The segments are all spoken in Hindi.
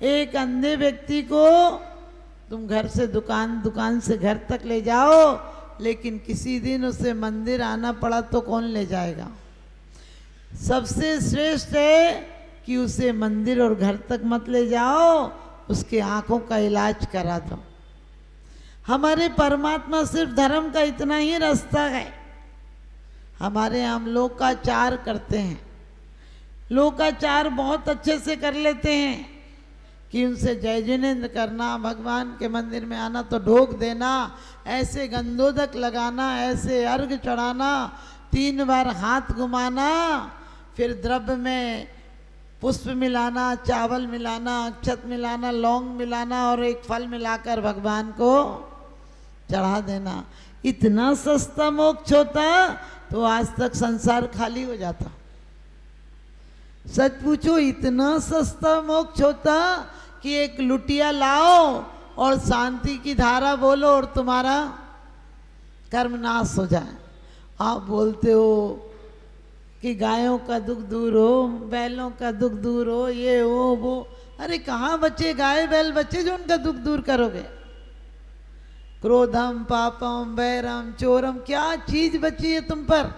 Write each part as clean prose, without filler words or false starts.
एक अंधे व्यक्ति को तुम घर से दुकान, दुकान से घर तक ले जाओ, लेकिन किसी दिन उसे मंदिर आना पड़ा तो कौन ले जाएगा? सबसे श्रेष्ठ है कि उसे मंदिर और घर तक मत ले जाओ, उसके आंखों का इलाज करा दो। हमारे परमात्मा सिर्फ धर्म का इतना ही रास्ता है। हमारे यहाँ हम लोकाचार करते हैं, लोकाचार बहुत अच्छे से कर लेते हैं कि उनसे जय जिनेन्द्र करना, भगवान के मंदिर में आना तो ढोक देना, ऐसे गंधोदक लगाना, ऐसे अर्घ चढ़ाना, 3 बार हाथ घुमाना, फिर द्रव्य में पुष्प मिलाना, चावल मिलाना, अक्षत मिलाना, लौंग मिलाना और एक फल मिलाकर भगवान को चढ़ा देना। इतना सस्ता मोक्ष होता तो आज तक संसार खाली हो जाता। सच पूछो, इतना सस्ता मोक्ष होता कि एक लुटिया लाओ और शांति की धारा बोलो और तुम्हारा कर्म नाश हो जाए। आप बोलते हो कि गायों का दुख दूर हो, बैलों का दुख दूर हो, ये हो वो। अरे कहाँ बचे गाय बैल बचे जो उनका दुख दूर करोगे? क्रोधम पापम वैरम चोरम, क्या चीज बची है तुम पर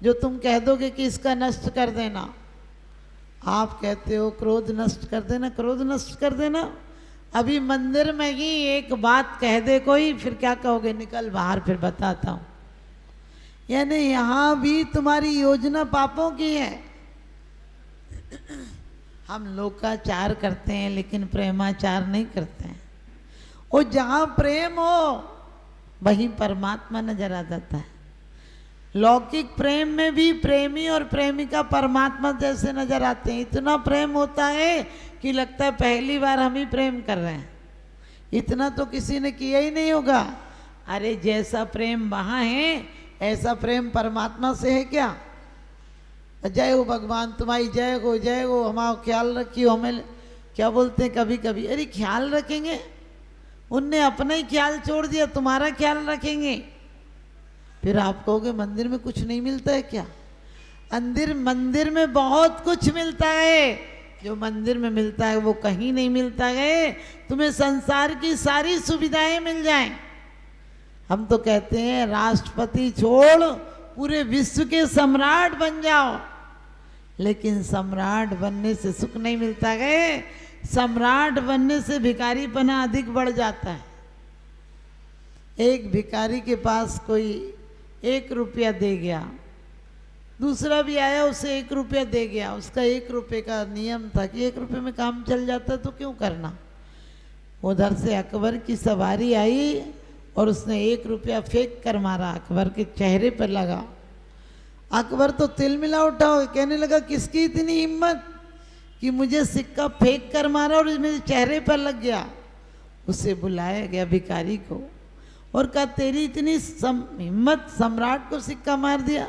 जो तुम कह दोगे कि इसका नष्ट कर देना? आप कहते हो क्रोध नष्ट कर देना, क्रोध नष्ट कर देना। अभी मंदिर में ही एक बात कह दे कोई, फिर क्या कहोगे? निकल बाहर, फिर बताता हूँ। यानी यहाँ भी तुम्हारी योजना पापों की है। हम लोकाचार करते हैं लेकिन प्रेमाचार नहीं करते हैं। और जहाँ प्रेम हो वहीं परमात्मा नजर आ जाता है। लौकिक प्रेम में भी प्रेमी और प्रेमिका परमात्मा जैसे नजर आते हैं। इतना प्रेम होता है कि लगता है पहली बार हम ही प्रेम कर रहे हैं। इतना तो किसी ने किया ही नहीं होगा। अरे जैसा प्रेम वहाँ है ऐसा प्रेम परमात्मा से है क्या? जय हो भगवान, तुम्हारी जय हो, जय हो, हमारा ख्याल रखियो। हमें क्या बोलते हैं कभी कभी, अरे ख्याल रखेंगे, उनने अपना ही ख्याल छोड़ दिया, तुम्हारा ख्याल रखेंगे। फिर आप कहोगे मंदिर में कुछ नहीं मिलता है क्या? मंदिर में बहुत कुछ मिलता है। जो मंदिर में मिलता है वो कहीं नहीं मिलता है। तुम्हें संसार की सारी सुविधाएं मिल जाएं। हम तो कहते हैं राष्ट्रपति छोड़ पूरे विश्व के सम्राट बन जाओ, लेकिन सम्राट बनने से सुख नहीं मिलता है। सम्राट बनने से भिखारीपना अधिक बढ़ जाता है। एक भिखारी के पास कोई 1 रुपया दे गया, दूसरा भी आया उसे 1 रुपया दे गया। उसका 1 रुपये का नियम था कि 1 रुपये में काम चल जाता तो क्यों करना। उधर से अकबर की सवारी आई और उसने 1 रुपया फेंक कर मारा, अकबर के चेहरे पर लगा। अकबर तो तिल मिला उठा, कहने लगा किसकी इतनी हिम्मत कि मुझे सिक्का फेंक कर मारा और मेरे चेहरे पर लग गया। उसे बुलाया गया भिखारी को और कहा तेरी इतनी हिम्मत, सम्राट को सिक्का मार दिया,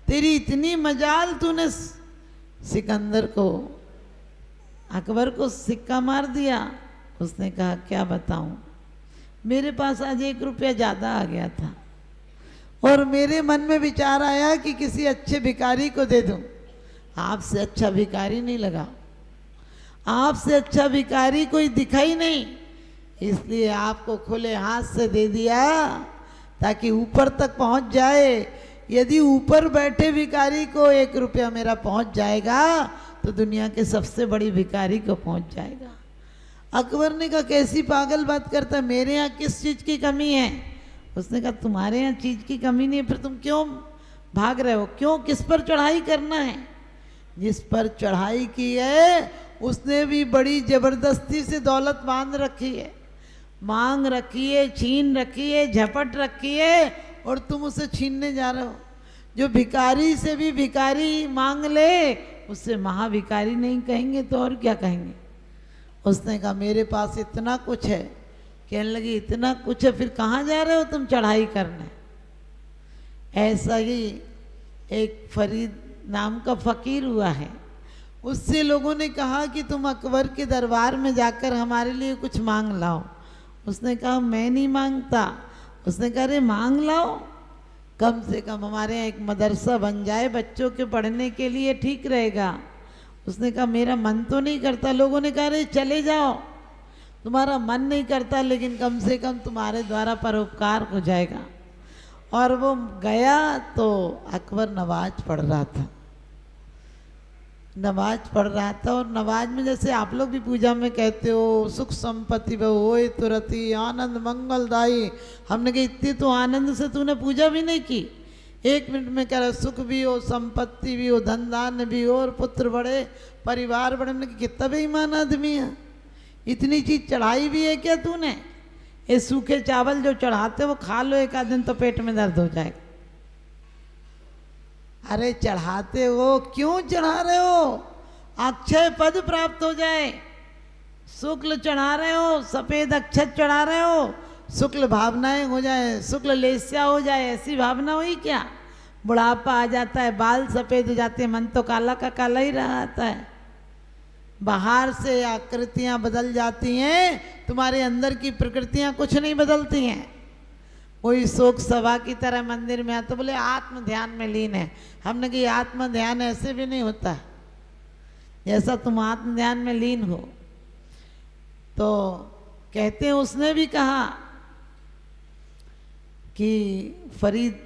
तेरी इतनी मजाल, तूने सिकंदर को, अकबर को सिक्का मार दिया। उसने कहा क्या बताऊं, मेरे पास आज 1 रुपया ज़्यादा आ गया था और मेरे मन में विचार आया कि किसी अच्छे भिखारी को दे दूं। आपसे अच्छा भिखारी नहीं लगा, आपसे अच्छा भिखारी कोई दिखा ही नहीं, इसलिए आपको खुले हाथ से दे दिया ताकि ऊपर तक पहुंच जाए। यदि ऊपर बैठे भिखारी को 1 रुपया मेरा पहुंच जाएगा तो दुनिया के सबसे बड़ी भिखारी को पहुंच जाएगा। अकबर ने कहा कैसी पागल बात करता है, मेरे यहाँ किस चीज़ की कमी है? उसने कहा तुम्हारे यहाँ चीज़ की कमी नहीं है, फिर तुम क्यों भाग रहे हो? क्यों, किस पर चढ़ाई करना है? जिस पर चढ़ाई की है उसने भी बड़ी जबरदस्ती से दौलत बांध रखी है, मांग रखी है, छीन रखी है, झपट रखी है और तुम उसे छीनने जा रहे हो। जो भिखारी से भी भिखारी मांग ले उससे महाभिखारी नहीं कहेंगे तो और क्या कहेंगे? उसने कहा मेरे पास इतना कुछ है। कहने लगी इतना कुछ है, फिर कहाँ जा रहे हो तुम चढ़ाई करने? ऐसा ही एक फरीद नाम का फकीर हुआ है, उससे लोगों ने कहा कि तुम अकबर के दरबार में जाकर हमारे लिए कुछ मांग लाओ। उसने कहा मैं नहीं मांगता। उसने कहा अरे मांग लाओ, कम से कम हमारे यहाँ एक मदरसा बन जाए, बच्चों के पढ़ने के लिए ठीक रहेगा। उसने कहा मेरा मन तो नहीं करता। लोगों ने कहा अरे चले जाओ, तुम्हारा मन नहीं करता लेकिन कम से कम तुम्हारे द्वारा परोपकार हो जाएगा। और वो गया तो अकबर नमाज पढ़ रहा था, नमाज पढ़ रहा था। और नमाज में जैसे आप लोग भी पूजा में कहते हो सुख संपत्ति व होए तुरती आनंद मंगलदायी, हमने कहा इतनी तो आनंद से तूने पूजा भी नहीं की। 1 मिनट में कह रहा सुख भी हो, संपत्ति भी हो, धन धान्य भी हो, और पुत्र बड़े, परिवार बड़े। हमने कहा कितना बेईमान आदमी है, इतनी चीज चढ़ाई भी है क्या तूने? ये सूखे चावल जो चढ़ाते वो खा लो, एक आध दिन तो पेट में दर्द हो जाएगा। अरे चढ़ाते हो, क्यों चढ़ा रहे हो? अक्षय पद प्राप्त हो जाए। शुक्ल चढ़ा रहे हो, सफेद अक्षत चढ़ा रहे हो, शुक्ल भावनाएं हो जाए, शुक्ल लेस्या हो जाए, ऐसी भावना हुई क्या? बुढ़ापा आ जाता है, बाल सफेद हो जाते हैं, मन तो काला का काला ही रहा आता है। बाहर से आकृतियां बदल जाती हैं, तुम्हारे अंदर की प्रकृतियां कुछ नहीं बदलती हैं। वही शोक सभा की तरह मंदिर में आते बोले आत्म ध्यान में लीन है। हमने कहा आत्म ध्यान ऐसे भी नहीं होता जैसा तुम आत्म ध्यान में लीन हो। तो कहते हैं उसने भी कहा कि फरीद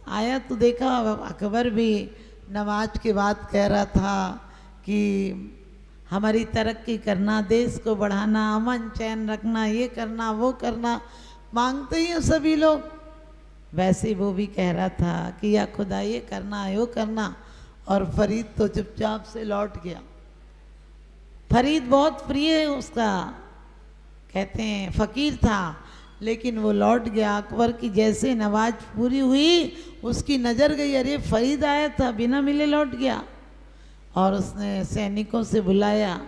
आया तो देखा अकबर भी नमाज के बाद कह रहा था कि हमारी तरक्की करना, देश को बढ़ाना, अमन चैन रखना, ये करना वो करना, मांगते ही हैं सभी लोग। वैसे वो भी कह रहा था कि या खुदा ये करना यो करना। और फरीद तो चुपचाप से लौट गया। फरीद बहुत प्रिय है उसका, कहते हैं फकीर था, लेकिन वो लौट गया। अकबर की जैसे नमाज पूरी हुई उसकी नज़र गई, अरे फरीद आया था, बिना मिले लौट गया। और उसने सैनिकों से बुलाया।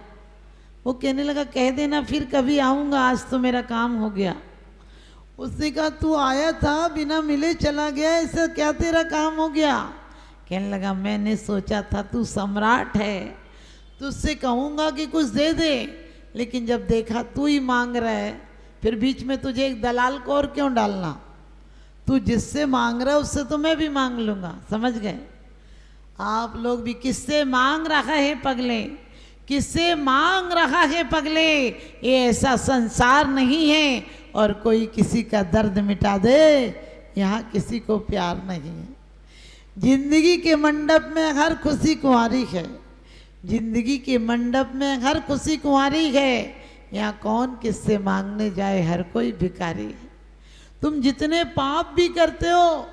वो कहने लगा कह देना फिर कभी आऊँगा, आज तो मेरा काम हो गया। उसने कहा तू आया था बिना मिले चला गया, ऐसा क्या तेरा काम हो गया? कहने लगा मैंने सोचा था तू सम्राट है, तुझसे कहूँगा कि कुछ दे दे, लेकिन जब देखा तू ही मांग रहा है, फिर बीच में तुझे एक दलाल को और क्यों डालना? तू जिससे मांग रहा है उससे तो मैं भी मांग लूँगा। समझ गए? आप लोग भी किससे मांग रहा है पगले, किससे मांग रहा है पगले? ये ऐसा संसार नहीं है और कोई किसी का दर्द मिटा दे, यहाँ किसी को प्यार नहीं है। जिंदगी के मंडप में हर खुशी कुंवारी है, जिंदगी के मंडप में हर खुशी कुंवारी है। यहाँ कौन किससे मांगने जाए, हर कोई भिखारी है। तुम जितने पाप भी करते हो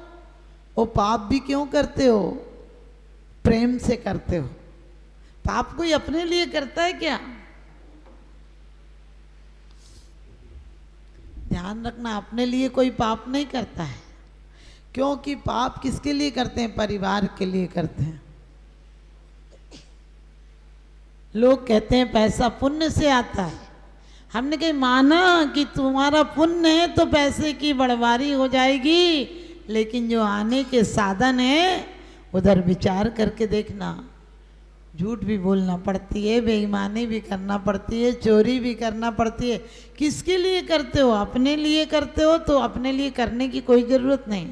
वो पाप भी क्यों करते हो? प्रेम से करते हो। पाप कोई अपने लिए करता है क्या? ध्यान रखना, अपने लिए कोई पाप नहीं करता है, क्योंकि पाप किसके लिए करते हैं? परिवार के लिए करते हैं। लोग कहते हैं पैसा पुण्य से आता है। हमने कहीं माना कि तुम्हारा पुण्य है तो पैसे की बड़वारी हो जाएगी, लेकिन जो आने के साधन है उधर विचार करके देखना। झूठ भी बोलना पड़ती है, बेईमानी भी करना पड़ती है, चोरी भी करना पड़ती है। किसके लिए करते हो? अपने लिए करते हो तो अपने लिए करने की कोई ज़रूरत नहीं।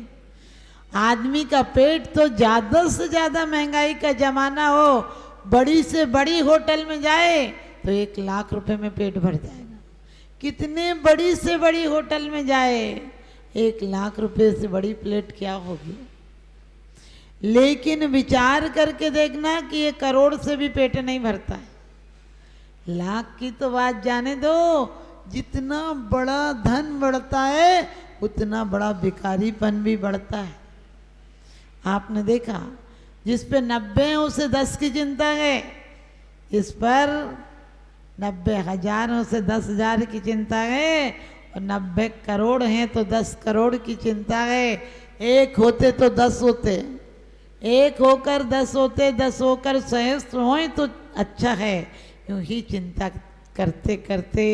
आदमी का पेट तो ज़्यादा से ज़्यादा महंगाई का ज़माना हो, बड़ी से बड़ी होटल में जाए तो 1 लाख रुपए में पेट भर जाएगा। कितने बड़ी से बड़ी होटल में जाए 1 लाख रुपए से बड़ी प्लेट क्या होगी? लेकिन विचार करके देखना कि ये करोड़ से भी पेट नहीं भरता है। लाख की तो बात जाने दो, जितना बड़ा धन बढ़ता है उतना बड़ा भिखारीपन भी बढ़ता है। आपने देखा जिस पे 90 है उसे 10 की चिंता है, इस पर 90,000 उसे 10,000 की चिंता है, और 90 करोड़ हैं तो 10 करोड़ की चिंता है। एक होते तो 10 होते, एक होकर 10 होते, 10 होकर सहस्त्र होए तो अच्छा है। यूं ही चिंता करते करते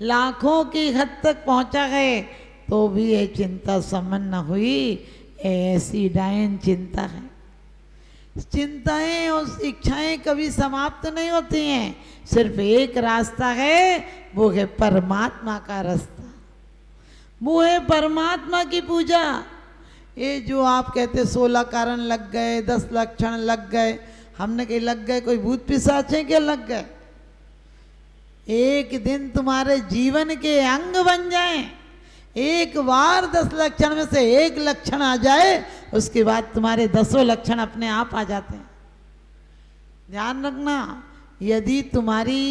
लाखों की हद तक पहुंचा है तो भी ये चिंता संपन्न न हुई। ऐसी डायन चिंता है। चिंताएं और इच्छाएं कभी समाप्त नहीं होती हैं। सिर्फ एक रास्ता है, वो है परमात्मा का रास्ता, वो है परमात्मा की पूजा। ये जो आप कहते 16 कारण लग गए, 10 लक्षण लग गए, हमने कहीं लग गए कोई भूत पिशाच है क्या लग गए? एक दिन तुम्हारे जीवन के अंग बन जाएं, एक बार 10 लक्षण में से एक लक्षण आ जाए, उसके बाद तुम्हारे 10 लक्षण अपने आप आ जाते हैं। ध्यान रखना, यदि तुम्हारी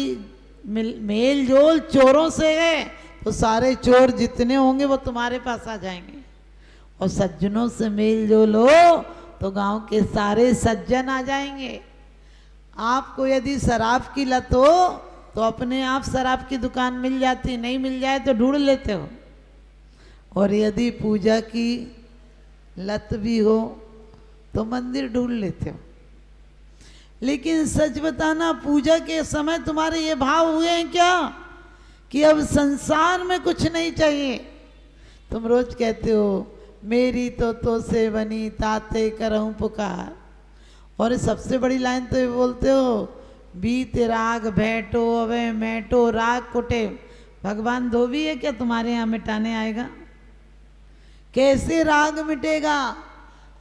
मेल जोल चोरों से है तो सारे चोर जितने होंगे वो तुम्हारे पास आ जाएंगे, और सज्जनों से मेल जोल हो तो गांव के सारे सज्जन आ जाएंगे। आपको यदि शराब की लत हो तो अपने आप शराब की दुकान मिल जाती, नहीं मिल जाए तो ढूंढ लेते हो। और यदि पूजा की लत भी हो तो मंदिर ढूंढ लेते हो। लेकिन सच बताना, पूजा के समय तुम्हारे ये भाव हुए हैं क्या कि अब संसार में कुछ नहीं चाहिए? तुम रोज कहते हो मेरी तो से बनी ताते करऊं पुकार, और सबसे बड़ी लाइन तो ये बोलते हो बीत राग भेंटो अवे मैटो राग कुटे। भगवान धोबी है क्या तुम्हारे यहाँ मिटाने आएगा? कैसे राग मिटेगा?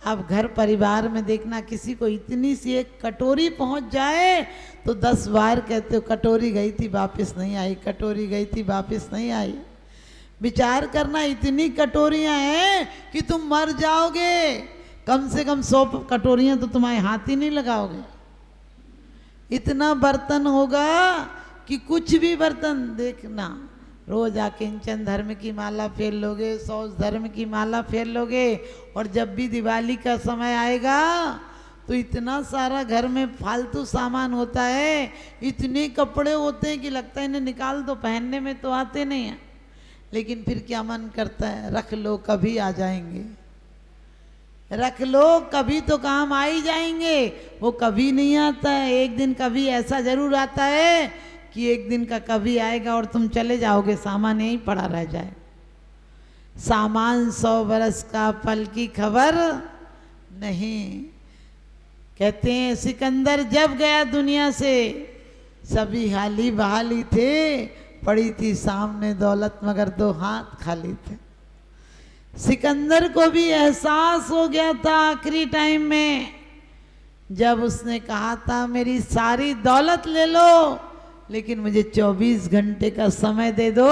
अब घर परिवार में देखना, किसी को इतनी सी एक कटोरी पहुंच जाए तो 10 बार कहते हो कटोरी गई थी वापस नहीं आई, कटोरी गई थी वापस नहीं आई। विचार करना, इतनी कटोरियां हैं कि तुम मर जाओगे, कम से कम 100 कटोरियां तो तुम्हारे हाथ ही नहीं लगाओगे। इतना बर्तन होगा कि कुछ भी बर्तन देखना, रोज आकिंचन धर्म की माला फेर लोगे, 100 धर्म की माला फेर लोगे, और जब भी दिवाली का समय आएगा तो इतना सारा घर में फालतू सामान होता है, इतने कपड़े होते हैं कि लगता है इन्हें निकाल दो, पहनने में तो आते नहीं हैं। लेकिन फिर क्या मन करता है, रख लो कभी आ जाएंगे, रख लो कभी तो काम आ ही जाएंगे। वो कभी नहीं आता है, एक दिन कभी ऐसा जरूर आता है कि एक दिन का कभी आएगा और तुम चले जाओगे, सामान यहीं पड़ा रह जाए। सामान 100 बरस का पल की खबर नहीं। कहते हैं सिकंदर जब गया दुनिया से सभी हाली बहाली थे, पड़ी थी सामने दौलत मगर 2 हाथ खाली थे। सिकंदर को भी एहसास हो गया था आखिरी टाइम में, जब उसने कहा था मेरी सारी दौलत ले लो लेकिन मुझे 24 घंटे का समय दे दो,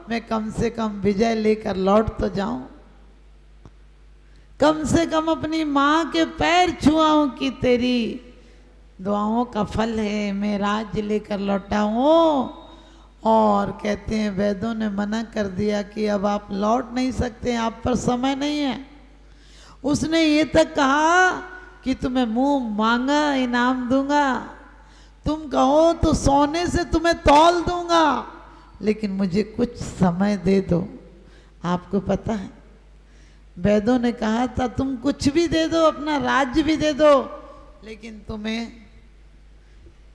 मैं कम से कम विजय लेकर लौट तो जाऊं, कम से कम अपनी माँ के पैर छुआऊं कि तेरी दुआओं का फल है, मैं राज्य लेकर लौटा हूं। और कहते हैं वैद्यों ने मना कर दिया कि अब आप लौट नहीं सकते, आप पर समय नहीं है। उसने ये तक कहा कि तुम्हें मुंह मांगा इनाम दूंगा, तुम कहो तो सोने से तुम्हें तौल दूंगा, लेकिन मुझे कुछ समय दे दो। आपको पता है वैद्यों ने कहा था तुम कुछ भी दे दो, अपना राज्य भी दे दो, लेकिन तुम्हें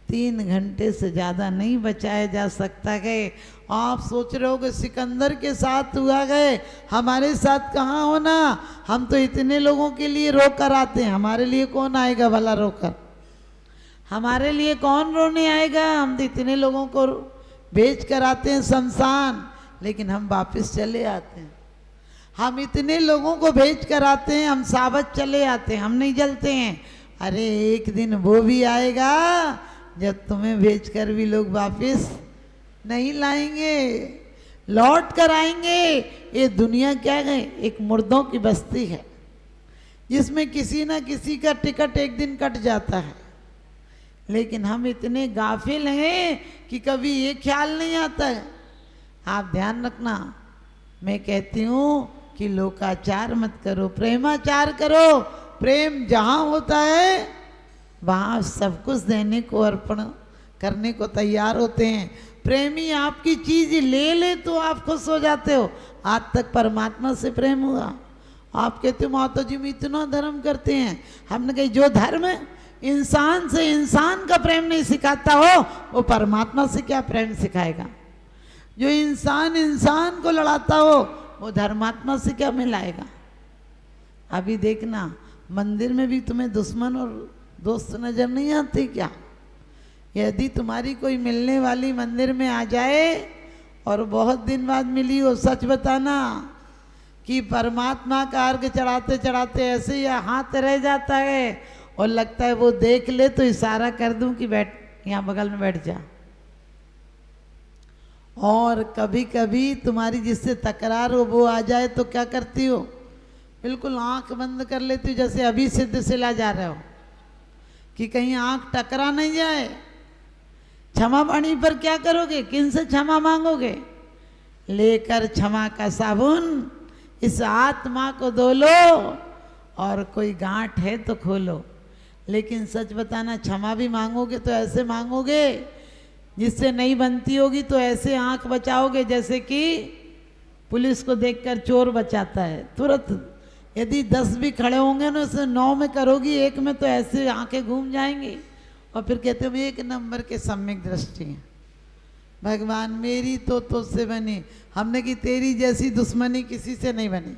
3 घंटे से ज़्यादा नहीं बचाया जा सकता है। आप सोच रहे हो कि सिकंदर के साथ हुआ गए, हमारे साथ कहाँ होना? हम तो इतने लोगों के लिए रोक कर आते हैं, हमारे लिए कौन आएगा भला रोकर? हमारे लिए कौन रोने आएगा? हम तो इतने लोगों को भेज कर आते हैं शमशान, लेकिन हम वापस चले आते हैं। हम इतने लोगों को भेज कर आते हैं, हम साबत चले आते हैं, हम नहीं जलते हैं। अरे एक दिन वो भी आएगा जब तुम्हें भेजकर भी लोग वापस नहीं लाएंगे, लौट कर आएंगे। ये दुनिया क्या है, एक मुर्दों की बस्ती है जिसमें किसी ना किसी का टिकट एक दिन कट जाता है। लेकिन हम इतने गाफिल हैं कि कभी ये ख्याल नहीं आता है। आप ध्यान रखना, मैं कहती हूँ कि लोकाचार मत करो, प्रेमाचार करो। प्रेम जहाँ होता है वहाँ सब कुछ देने को, अर्पण करने को तैयार होते हैं। प्रेमी आपकी चीज ले ले तो आप खुश हो जाते हो। आज तक परमात्मा से प्रेम हुआ? आप कहते हो माता जी हम इतना धर्म करते हैं। हमने कही जो धर्म इंसान से इंसान का प्रेम नहीं सिखाता हो, वो परमात्मा से क्या प्रेम सिखाएगा? जो इंसान इंसान को लड़ाता हो, वो धर्मात्मा से क्या मिलाएगा? अभी देखना मंदिर में भी तुम्हें दुश्मन और दोस्त नजर नहीं आते क्या? यदि तुम्हारी कोई मिलने वाली मंदिर में आ जाए और बहुत दिन बाद मिली हो, सच बताना कि परमात्मा का अर्घ चढ़ाते चढ़ाते ऐसे ही हाथ रह जाता है और लगता है वो देख ले तो इशारा कर दूं कि बैठ, यहाँ बगल में बैठ जा। और कभी कभी तुम्हारी जिससे तकरार हो वो आ जाए तो क्या करती हो, बिल्कुल आंख बंद कर लेती हो, जैसे अभी सिद्ध सिला जा रहे हो कि कहीं आंख टकरा नहीं जाए। क्षमा पानी पर क्या करोगे, किन से क्षमा मांगोगे? लेकर क्षमा का साबुन इस आत्मा को धो लो, और कोई गांठ है तो खोलो। लेकिन सच बताना, क्षमा भी मांगोगे तो ऐसे मांगोगे, जिससे नहीं बनती होगी तो ऐसे आंख बचाओगे जैसे कि पुलिस को देखकर चोर बचाता है तुरंत। यदि 10 भी खड़े होंगे ना, उसे 9 में करोगी, 1 में तो ऐसे आंखें घूम जाएंगी, और फिर कहते हो 1 नंबर के सम्यक दृष्टि हैं। भगवान मेरी तो तुझसे बनी, हमने कि तेरी जैसी दुश्मनी किसी से नहीं बनी।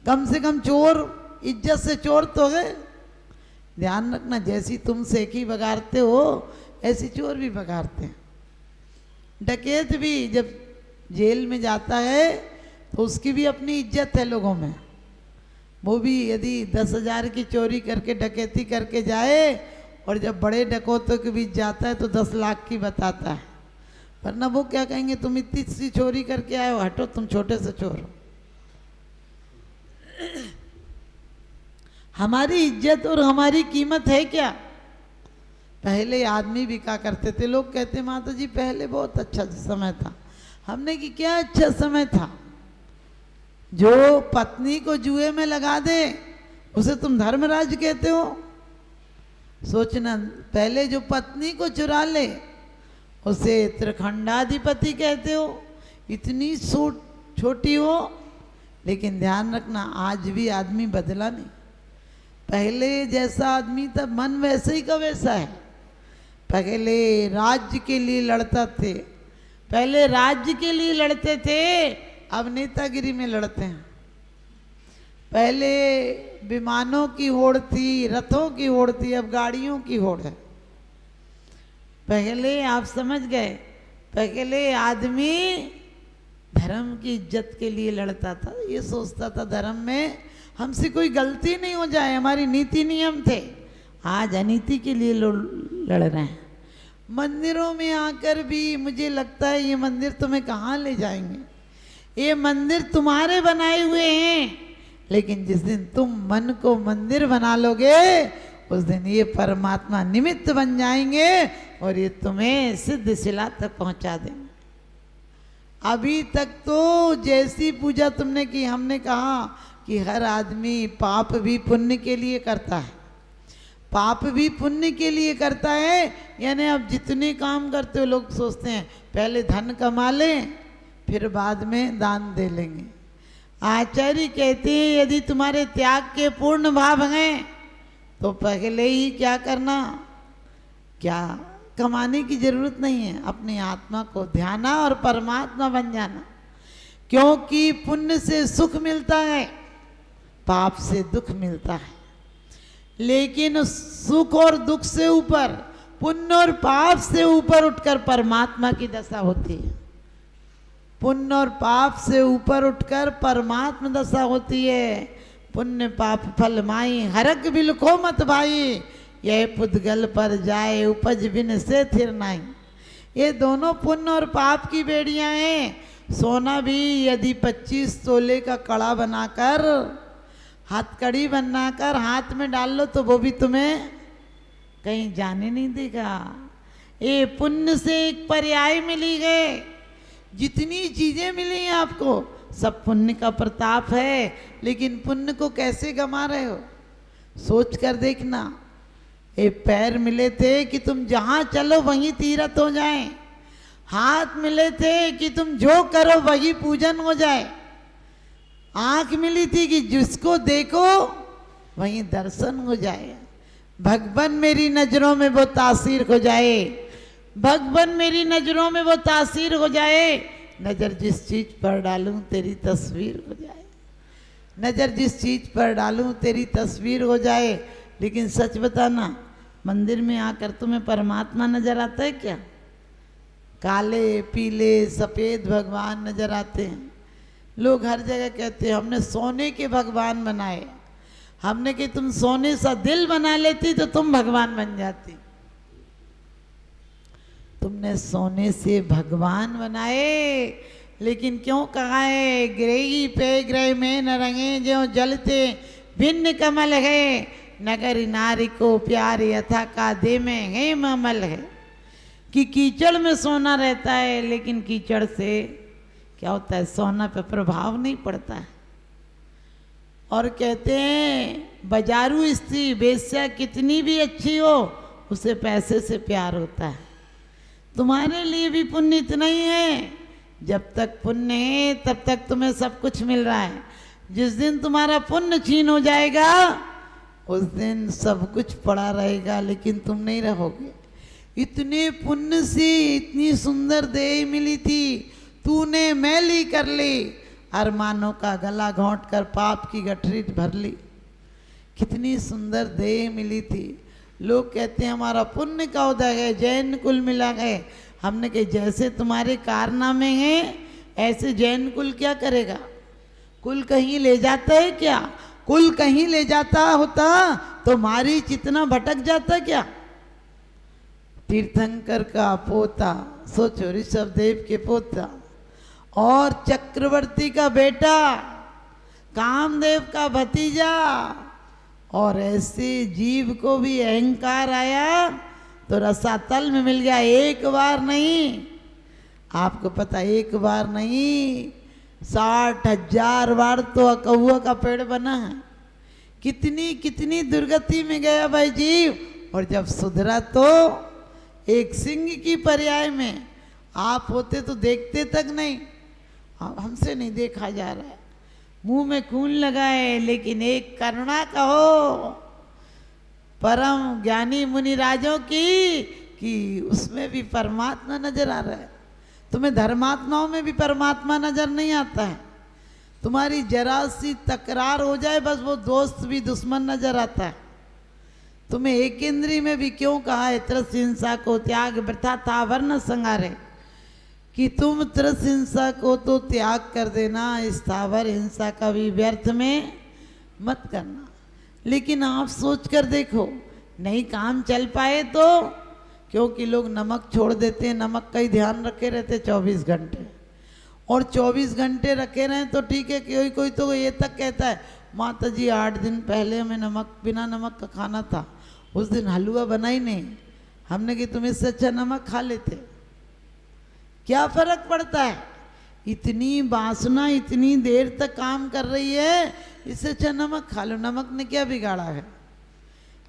कम से कम चोर इज्जत से चोर तो है। ध्यान रखना, जैसी तुम सेकी बगाड़ते हो ऐसी चोर भी बगाड़ते हैं। डकैत भी जब जेल में जाता है तो उसकी भी अपनी इज्जत है लोगों में। वो भी यदि 10,000 की चोरी करके डकैती करके जाए, और जब बड़े डकैतों के बीच जाता है तो 10 लाख की बताता है, वरना वो क्या कहेंगे, तुम इतनी सी चोरी करके आए हो, हटो तुम छोटे से चोर हो। हमारी इज्जत और हमारी कीमत है क्या? पहले आदमी बिका करते थे, लोग कहते माता जी पहले बहुत अच्छा समय था। हमने कि क्या अच्छा समय था? जो पत्नी को जुए में लगा दे उसे तुम धर्मराज कहते हो? सोचना, पहले जो पत्नी को चुरा ले उसे त्रिखंडाधिपति कहते हो, इतनी छोटी हो। लेकिन ध्यान रखना, आज भी आदमी बदला नहीं। पहले जैसा आदमी था, मन वैसे ही का वैसा है। पहले राज्य के लिए लड़ता थे, पहले राज्य के लिए लड़ते थे, अब नेतागिरी में लड़ते हैं। पहले विमानों की होड़ थी, रथों की होड़ थी, अब गाड़ियों की होड़ है। पहले आप समझ गए, पहले आदमी धर्म की इज्जत के लिए लड़ता था, ये सोचता था धर्म में हमसे कोई गलती नहीं हो जाए, हमारी नीति नियम थे। आज अनीति के लिए लड़ रहे हैं। मंदिरों में आकर भी मुझे लगता है ये मंदिर तुम्हें कहाँ ले जाएंगे। ये मंदिर तुम्हारे बनाए हुए हैं, लेकिन जिस दिन तुम मन को मंदिर बना लोगे उस दिन ये परमात्मा निमित्त बन जाएंगे और ये तुम्हें सिद्ध शिला तक पहुंचा देंगे। अभी तक तो जैसी पूजा तुमने की, हमने कहा कि हर आदमी पाप भी पुण्य के लिए करता है, पाप भी पुण्य के लिए करता है। यानी अब जितने काम करते हो, लोग सोचते हैं पहले धन कमा लें फिर बाद में दान दे लेंगे। आचार्य कहते हैं यदि तुम्हारे त्याग के पूर्ण भाव हैं तो पहले ही क्या करना, क्या कमाने की जरूरत नहीं है, अपनी आत्मा को ध्याना और परमात्मा बन जाना। क्योंकि पुण्य से सुख मिलता है, पाप से दुख मिलता है। लेकिन सुख और दुख से ऊपर, पुण्य और पाप से ऊपर उठकर परमात्मा की दशा होती है। पुण्य और पाप से ऊपर उठकर परमात्मा दशा होती है। पुण्य पाप फल माई हरक बिलखो मत भाई, यह पुद्गल पर जाए उपज बिन से थिर नाई। ये दोनों पुण्य और पाप की बेड़ियां हैं। सोना भी यदि 25 तोले का कड़ा बनाकर, हथकड़ी बनाकर हाथ में डाल लो तो वो भी तुम्हें कहीं जाने नहीं देगा। ये पुण्य से एक पर्याय मिली गए। जितनी चीजें मिली हैं आपको सब पुण्य का प्रताप है, लेकिन पुण्य को कैसे गमा रहे हो सोच कर देखना। ये पैर मिले थे कि तुम जहां चलो वहीं तीर्थ हो जाए, हाथ मिले थे कि तुम जो करो वही पूजन हो जाए, आंख मिली थी कि जिसको देखो वहीं दर्शन हो जाए। भगवान मेरी नजरों में वो तासीर हो जाए, भगवान मेरी नजरों में वो तासीर हो जाए। नजर जिस चीज पर डालूं तेरी तस्वीर हो जाए, नजर जिस चीज पर डालूं तेरी तस्वीर हो जाए। लेकिन सच बताना, मंदिर में आकर तुम्हें परमात्मा नजर आता है क्या? काले पीले सफेद भगवान नजर आते हैं। लोग हर जगह कहते हैं हमने सोने के भगवान बनाए, हमने कि तुम सोने सा दिल बना लेती तो तुम भगवान बन जाती। तुमने सोने से भगवान बनाए, लेकिन क्यों कहा है ग्रेही पे ग्रह में न रंगे जो जलते भिन्न कमल है, नगर नारी को प्यार यथा का दे में है ममल है। कि कीचड़ में सोना रहता है, लेकिन कीचड़ से क्या होता है, सोना पे प्रभाव नहीं पड़ता है। और कहते हैं बाजारू स्त्री वेश्या कितनी भी अच्छी हो, उसे पैसे से प्यार होता है। तुम्हारे लिए भी पुण्य इतना ही है, जब तक पुण्य है तब तक तुम्हें सब कुछ मिल रहा है। जिस दिन तुम्हारा पुण्य छीन हो जाएगा उस दिन सब कुछ पड़ा रहेगा, लेकिन तुम नहीं रहोगे। इतने पुण्य से इतनी सुंदर देह मिली थी, तूने मैली कर ली, अरमानों का गला घोंट कर पाप की गठरी भर ली। कितनी सुंदर देह मिली थी। लोग कहते हैं हमारा पुण्य का उदय है, जैन कुल मिला है। हमने कहा जैसे तुम्हारे कारनामे हैं ऐसे जैन कुल क्या करेगा? कुल कहीं ले जाता है क्या? कुल कहीं ले जाता होता तो मारीच इतना भटक जाता क्या? तीर्थंकर का पोता, सोचो, ऋषभदेव के पोता और चक्रवर्ती का बेटा, कामदेव का भतीजा, और ऐसे जीव को भी अहंकार आया तो रसातल में मिल गया। एक बार नहीं, आपको पता, एक बार नहीं 60,000 बार तो अकहुआ का पेड़ बना है। कितनी कितनी दुर्गति में गया भाई जीव, और जब सुधरा तो एक सिंह की पर्याय में आप होते तो देखते तक नहीं। हमसे नहीं देखा जा रहा है, मुंह में खून लगाए, लेकिन एक करुणा कहो परम ज्ञानी मुनिराजों की कि उसमें भी परमात्मा नजर आ रहा है। तुम्हें धर्मात्माओं में भी परमात्मा नजर नहीं आता है। तुम्हारी जरा सी तकरार हो जाए बस वो दोस्त भी दुश्मन नजर आता है। तुम्हें एक इंद्री में भी क्यों कहा है त्रस हिंसा को त्याग वृथा था वर्ण संगारे, कि तुम त्रस हिंसा को तो त्याग कर देना, स्थावर हिंसा का भी व्यर्थ में मत करना। लेकिन आप सोच कर देखो, नहीं काम चल पाए तो, क्योंकि लोग नमक छोड़ देते हैं, नमक का ही ध्यान रखे रहते 24 घंटे, और 24 घंटे रखे रहें तो ठीक है। कोई कोई तो ये तक कहता है माता जी 8 दिन पहले हमें नमक, बिना नमक का खाना था, उस दिन हलवा बना ही नहीं, हमने कि तुम इससे अच्छा नमक खा लेते। क्या फर्क पड़ता है? इतनी वासना इतनी देर तक काम कर रही है, इससे अच्छा नमक खा लो। नमक ने क्या बिगाड़ा है?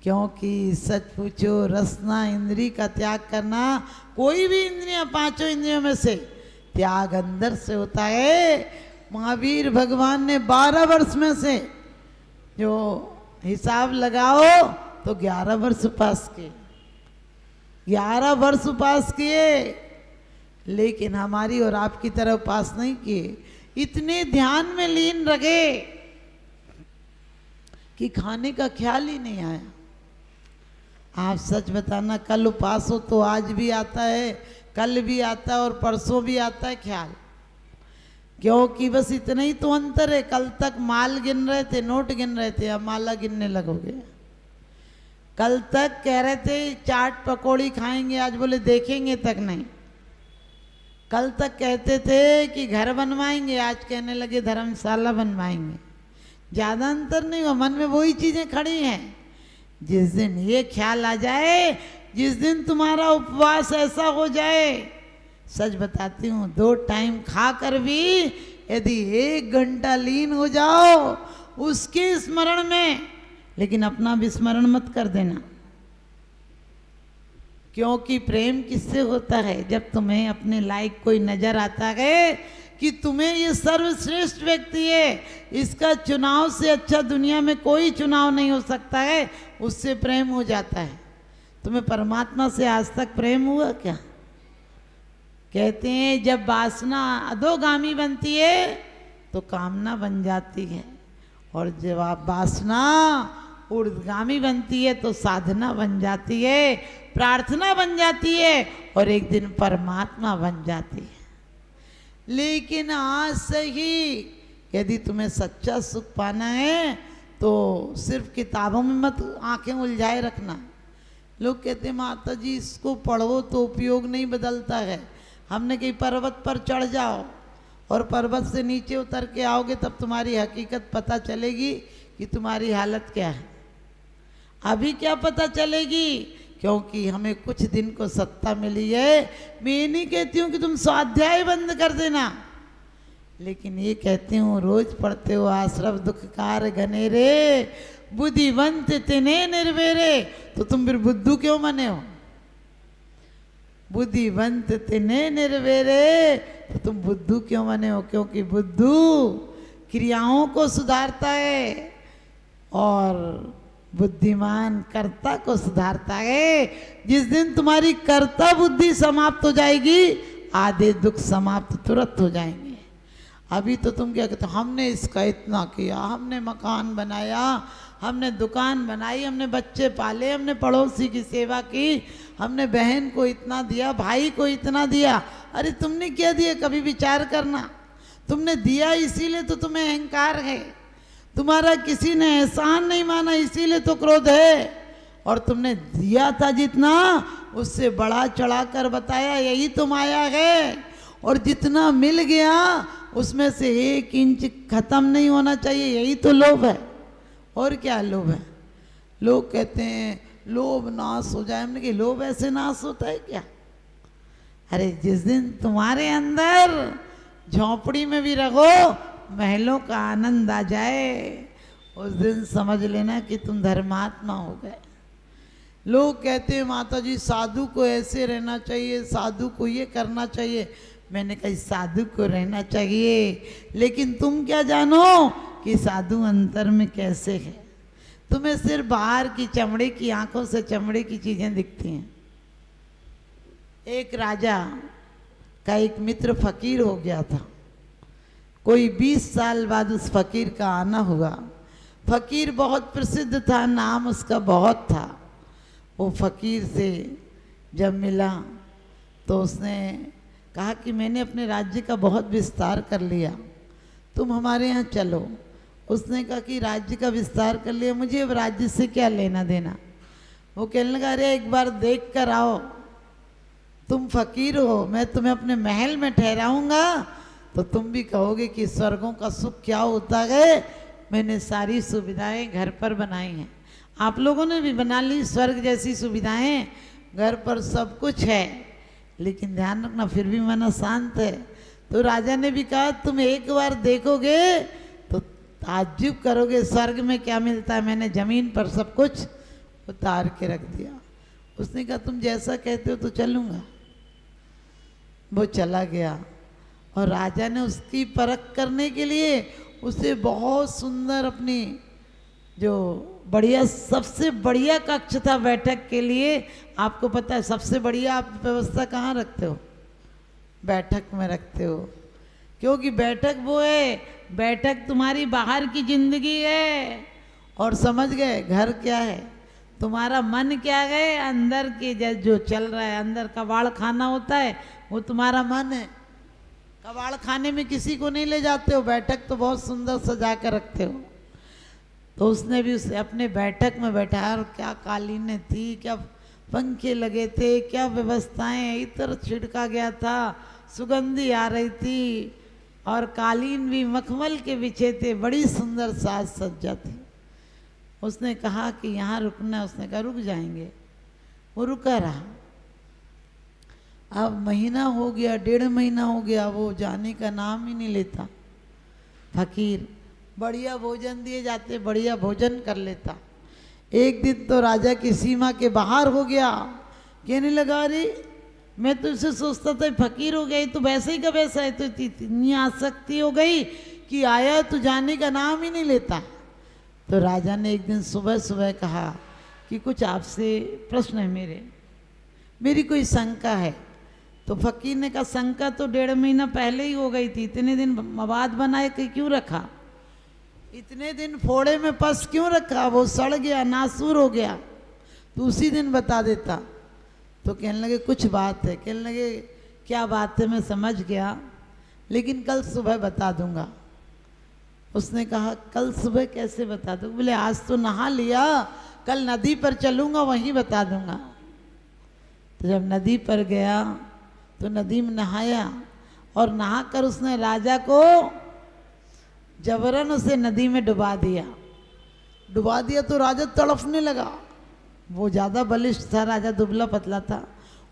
क्योंकि सच पूछो, रसना इंद्री का त्याग करना, कोई भी इंद्रियां, 5 इंद्रियों में से त्याग अंदर से होता है। महावीर भगवान ने 12 वर्ष में से जो हिसाब लगाओ तो 11 वर्ष उपास किए, 11 वर्ष उपास किए, लेकिन हमारी और आपकी तरह उपास नहीं किए। इतने ध्यान में लीन रहे कि खाने का ख्याल ही नहीं आया। आप सच बताना, कल उपास हो तो आज भी आता है, कल भी आता है और परसों भी आता है ख्याल। क्योंकि बस इतना ही तो अंतर है। कल तक माल गिन रहे थे, नोट गिन रहे थे, अब माला गिनने लगोगे। कल तक कह रहे थे चाट पकौड़ी खाएंगे, आज बोले देखेंगे तक नहीं। कल तक कहते थे कि घर बनवाएंगे, आज कहने लगे धर्मशाला बनवाएंगे। ज़्यादा अंतर नहीं हुआ, मन में वही चीज़ें खड़ी हैं। जिस दिन ये ख्याल आ जाए, जिस दिन तुम्हारा उपवास ऐसा हो जाए, सच बताती हूँ, 2 टाइम खा कर भी यदि 1 घंटा लीन हो जाओ उसके स्मरण में, लेकिन अपना विस्मरण मत कर देना। क्योंकि प्रेम किससे होता है? जब तुम्हें अपने लायक कोई नजर आता है कि तुम्हें ये सर्वश्रेष्ठ व्यक्ति है, इसका चुनाव से अच्छा दुनिया में कोई चुनाव नहीं हो सकता है, उससे प्रेम हो जाता है। तुम्हें परमात्मा से आज तक प्रेम हुआ क्या? कहते हैं जब वासना अधोगामी बनती है तो कामना बन जाती है, और जब आप वासना ऊर्ध्वगामी बनती है तो साधना बन जाती है, प्रार्थना बन जाती है, और एक दिन परमात्मा बन जाती है। लेकिन आज से ही यदि तुम्हें सच्चा सुख पाना है तो सिर्फ किताबों में मत आंखें उलझाए रखना। लोग कहते हैं माता जी इसको पढ़ो तो उपयोग नहीं बदलता है। हमने कहीं पर्वत पर चढ़ जाओ और पर्वत से नीचे उतर के आओगे तब तुम्हारी हकीकत पता चलेगी कि तुम्हारी हालत क्या है। अभी क्या पता चलेगी, क्योंकि हमें कुछ दिन को सत्ता मिली है। मैं ये नहीं कहती हूँ कि तुम स्वाध्याय बंद कर देना, लेकिन ये कहती हूँ रोज पढ़ते हो आश्रव दुखकार घनेरे बुद्धिवंत तिने निर्वेरे, तो तुम फिर बुद्धू क्यों बने हो? बुद्धिवंत तिने निर्वेरे, तो तुम बुद्धू क्यों बने हो? क्योंकि बुद्धू क्रियाओं को सुधारता है और बुद्धिमान कर्ता को सुधारता है। जिस दिन तुम्हारी कर्ता बुद्धि समाप्त हो जाएगी, आधे दुख समाप्त तुरंत हो जाएंगे। अभी तो तुम क्या कहते हो, हमने इसका इतना किया, हमने मकान बनाया, हमने दुकान बनाई, हमने बच्चे पाले, हमने पड़ोसी की सेवा की, हमने बहन को इतना दिया, भाई को इतना दिया। अरे तुमने क्या दिया, कभी विचार करना। तुमने दिया इसीलिए तो तुम्हें अहंकार है। तुम्हारा किसी ने एहसान नहीं माना इसीलिए तो क्रोध है। और तुमने दिया था जितना, उससे बड़ा चढ़ा कर बताया, यही तो माया है। और जितना मिल गया उसमें से 1 इंच खत्म नहीं होना चाहिए, यही तो लोभ है। और क्या लोभ है? लोग कहते हैं लोभ नाश हो जाए। हमने कहा लोभ ऐसे नाश होता है क्या? अरे जिस दिन तुम्हारे अंदर झोंपड़ी में भी रहो महलों का आनंद आ जाए, उस दिन समझ लेना कि तुम धर्मात्मा हो गए। लोग कहते हैं माता जी साधु को ऐसे रहना चाहिए, साधु को ये करना चाहिए। मैंने कहा साधु को रहना चाहिए, लेकिन तुम क्या जानो कि साधु अंतर में कैसे है। तुम्हें सिर्फ बाहर की चमड़े की आंखों से चमड़े की चीजें दिखती हैं। एक राजा का एक मित्र फकीर हो गया था। कोई 20 साल बाद उस फकीर का आना हुआ। फकीर बहुत प्रसिद्ध था, नाम उसका बहुत था। वो फकीर से जब मिला तो उसने कहा कि मैंने अपने राज्य का बहुत विस्तार कर लिया, तुम हमारे यहाँ चलो। उसने कहा कि राज्य का विस्तार कर लिया, मुझे अब राज्य से क्या लेना देना। वो कहने लगा अरे एक बार देख कर आओ, तुम फकीर हो, मैं तुम्हें अपने महल में ठहराऊंगा तो तुम भी कहोगे कि स्वर्गों का सुख क्या होता है। मैंने सारी सुविधाएं घर पर बनाई हैं, आप लोगों ने भी बना ली स्वर्ग जैसी सुविधाएं, घर पर सब कुछ है, लेकिन ध्यान रखना फिर भी मन शांत है। तो राजा ने भी कहा तुम एक बार देखोगे तो ताज्जुब करोगे स्वर्ग में क्या मिलता है। मैंने जमीन पर सब कुछ उतार के रख दिया। उसने कहा तुम जैसा कहते हो तो चलूँगा। वो चला गया और राजा ने उसकी परख करने के लिए उसे बहुत सुंदर अपनी जो बढ़िया सबसे बढ़िया कक्ष था बैठक के लिए। आपको पता है सबसे बढ़िया आप व्यवस्था कहाँ रखते हो? बैठक में रखते हो, क्योंकि बैठक वो है, बैठक तुम्हारी बाहर की जिंदगी है। और समझ गए घर क्या है, तुम्हारा मन क्या है, अंदर के जो चल रहा है, अंदर कबाड़ खाना होता है वो तुम्हारा मन है। कबाड़ खाने में किसी को नहीं ले जाते हो, बैठक तो बहुत सुंदर सजा कर रखते हो। तो उसने भी उसे अपने बैठक में बैठाया और क्या कालीनें थी, क्या पंखे लगे थे, क्या व्यवस्थाएं, इतर छिड़का गया था, सुगंधी आ रही थी और कालीन भी मखमल के बिछे थे, बड़ी सुंदर साज सज्जा थी। उसने कहा कि यहाँ रुकना है, उसने कहा रुक जाएंगे। वो रुका रहा। अब महीना हो गया, 1.5 महीना हो गया, वो जाने का नाम ही नहीं लेता। फकीर बढ़िया भोजन दिए जाते, बढ़िया भोजन कर लेता। एक दिन तो राजा की सीमा के बाहर हो गया, कहने लगा अरे मैं तो इसे सोचता था फकीर हो गई तो वैसे ही का वैसा है, तो इतनी आसक्ति हो गई कि आया तो जाने का नाम ही नहीं लेता। तो राजा ने एक दिन सुबह सुबह कहा कि कुछ आपसे प्रश्न है मेरी कोई शंका है। तो फकीर ने कहा शंका तो 1.5 महीना पहले ही हो गई थी, इतने दिन मवाद बनाए के क्यों रखा, इतने दिन फोड़े में पस क्यों रखा, वो सड़ गया नासूर हो गया, तो उसी दिन बता देता। तो कहने लगे कुछ बात है। कहने लगे क्या बात है, मैं समझ गया लेकिन कल सुबह बता दूंगा। उसने कहा कल सुबह कैसे बता दूँ? बोले आज तो नहा लिया, कल नदी पर चलूँगा वहीं बता दूँगा। तो जब नदी पर गया तो नदी में नहाया और नहाकर उसने राजा को जबरन उसे नदी में डुबा दिया। डुबा दिया तो राजा तड़फने लगा। वो ज़्यादा बलिष्ठ था, राजा दुबला पतला था।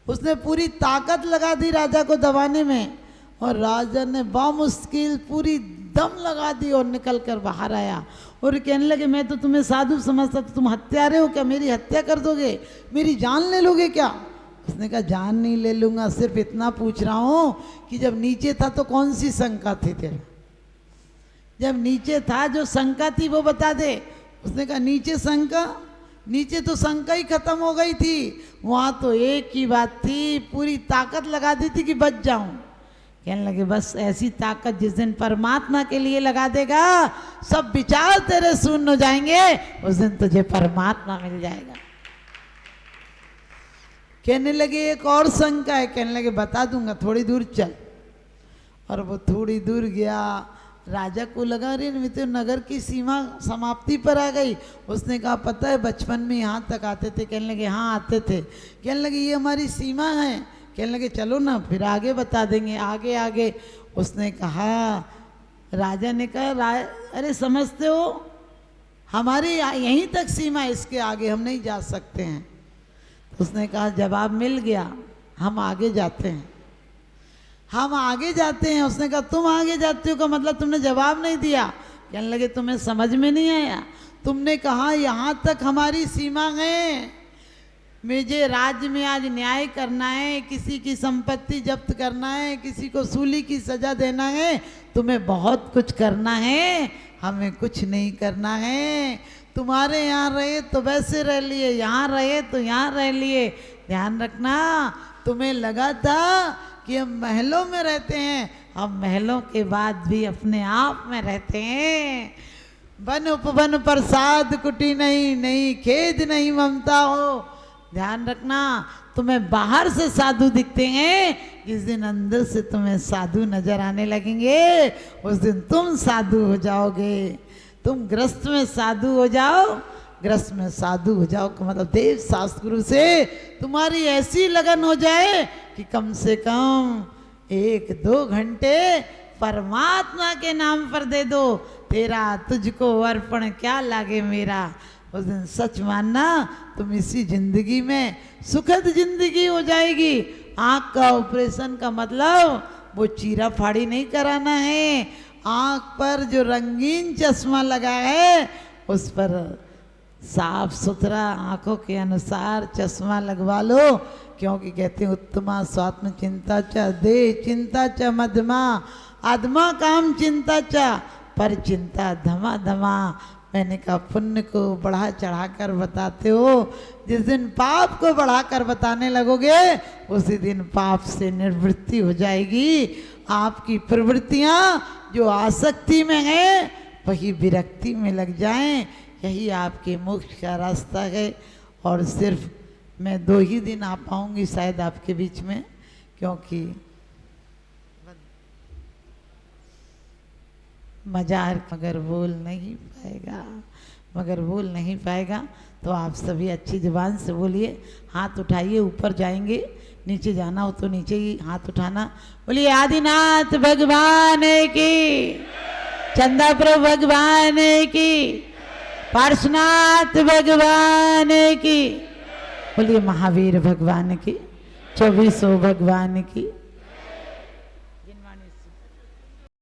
उसने पूरी ताकत लगा दी राजा को दबाने में और राजा ने बामुश्किल पूरी दम लगा दी और निकल कर बाहर आया और कहने लगे मैं तो तुम्हें साधु समझता था, तुम हत्यारे हो क्या? मेरी हत्या कर दोगे? मेरी जान ले लोगे क्या? उसने कहा जान नहीं ले लूँगा, सिर्फ इतना पूछ रहा हूँ कि जब नीचे था तो कौन सी शंका थी तेरे? जब नीचे था जो शंका थी वो बता दे। उसने कहा नीचे शंका? नीचे तो शंका ही खत्म हो गई थी, वहाँ तो एक ही बात थी, पूरी ताकत लगा दी थी कि बच जाऊं। कहने लगे बस ऐसी ताकत जिस दिन परमात्मा के लिए लगा देगा सब विचार तेरे शून्य हो जाएंगे, उस दिन तुझे परमात्मा मिल जाएगा। कहने लगे एक और शंका है। कहने लगे बता दूंगा, थोड़ी दूर चल। और वो थोड़ी दूर गया। राजा को लगा अरे मैं तो नगर की सीमा समाप्ति पर आ गई। उसने कहा पता है बचपन में यहाँ तक आते थे? कहने लगे हाँ आते थे। कहने लगे ये हमारी सीमा है। कहने लगे चलो ना फिर आगे बता देंगे, आगे आगे। उसने कहा, राजा ने कहा अरे समझते हो हमारी यहीं तक सीमा, इसके आगे हम नहीं जा सकते हैं। उसने कहा जवाब मिल गया, हम आगे जाते हैं, हम आगे जाते हैं। उसने कहा तुम आगे जाते हो का मतलब तुमने जवाब नहीं दिया। कहने लगे तुम्हें समझ में नहीं आया, तुमने कहा यहाँ तक हमारी सीमा है, मुझे राज्य में आज न्याय करना है, किसी की संपत्ति जब्त करना है, किसी को सूली की सजा देना है, तुम्हें बहुत कुछ करना है, हमें कुछ नहीं करना है। तुम्हारे यहाँ रहे तो वैसे रह लिए, यहाँ रहे तो यहाँ रह लिए। ध्यान रखना, तुम्हें लगा था कि हम महलों में रहते हैं, हम महलों के बाद भी अपने आप में रहते हैं। वन उपवन प्रसाद कुटी नहीं, नहीं खेद नहीं ममता हो। ध्यान रखना, तुम्हें बाहर से साधु दिखते हैं, जिस दिन अंदर से तुम्हें साधु नजर आने लगेंगे उस दिन तुम साधु हो जाओगे। तुम गृहस्थ में साधु हो जाओ, गृहस्थ में साधु हो जाओ का मतलब देव शास्त्र गुरु से तुम्हारी ऐसी लगन हो जाए कि कम से कम 1-2 घंटे परमात्मा के नाम पर दे दो। तेरा तुझको अर्पण क्या लागे मेरा। उस दिन सच मानना तुम इसी जिंदगी में सुखद जिंदगी हो जाएगी। आँख का ऑपरेशन का मतलब वो चीरा फाड़ी नहीं कराना है। आँख पर जो रंगीन चश्मा लगा है उस पर साफ सुथरा आँखों के अनुसार चश्मा लगवा लो, क्योंकि कहते हैं उत्तमा स्वात्म चिंता च देह चिंता च मध्यमा आत्मा काम चिंता च पर चिंता धमा धमा। मैंने कहा पुण्य को बढ़ा चढ़ा कर बताते हो, जिस दिन पाप को बढ़ा कर बताने लगोगे उसी दिन पाप से निवृत्ति हो जाएगी। आपकी प्रवृत्तियाँ जो आसक्ति में है वही विरक्ति में लग जाएं, यही आपके मोक्ष का रास्ता है। और सिर्फ मैं 2 ही दिन आ पाऊँगी शायद आपके बीच में, क्योंकि मजार मगर बोल नहीं पाएगा, मगर बोल नहीं पाएगा। तो आप सभी अच्छी जुबान से बोलिए, हाथ उठाइए, ऊपर जाएंगे, नीचे जाना हो तो नीचे ही हाथ उठाना। बोलिए आदिनाथ भगवान की, चंदा प्रभु भगवान की, पार्श्वनाथ भगवान की, बोलिए महावीर भगवान की, 2400 भगवान की।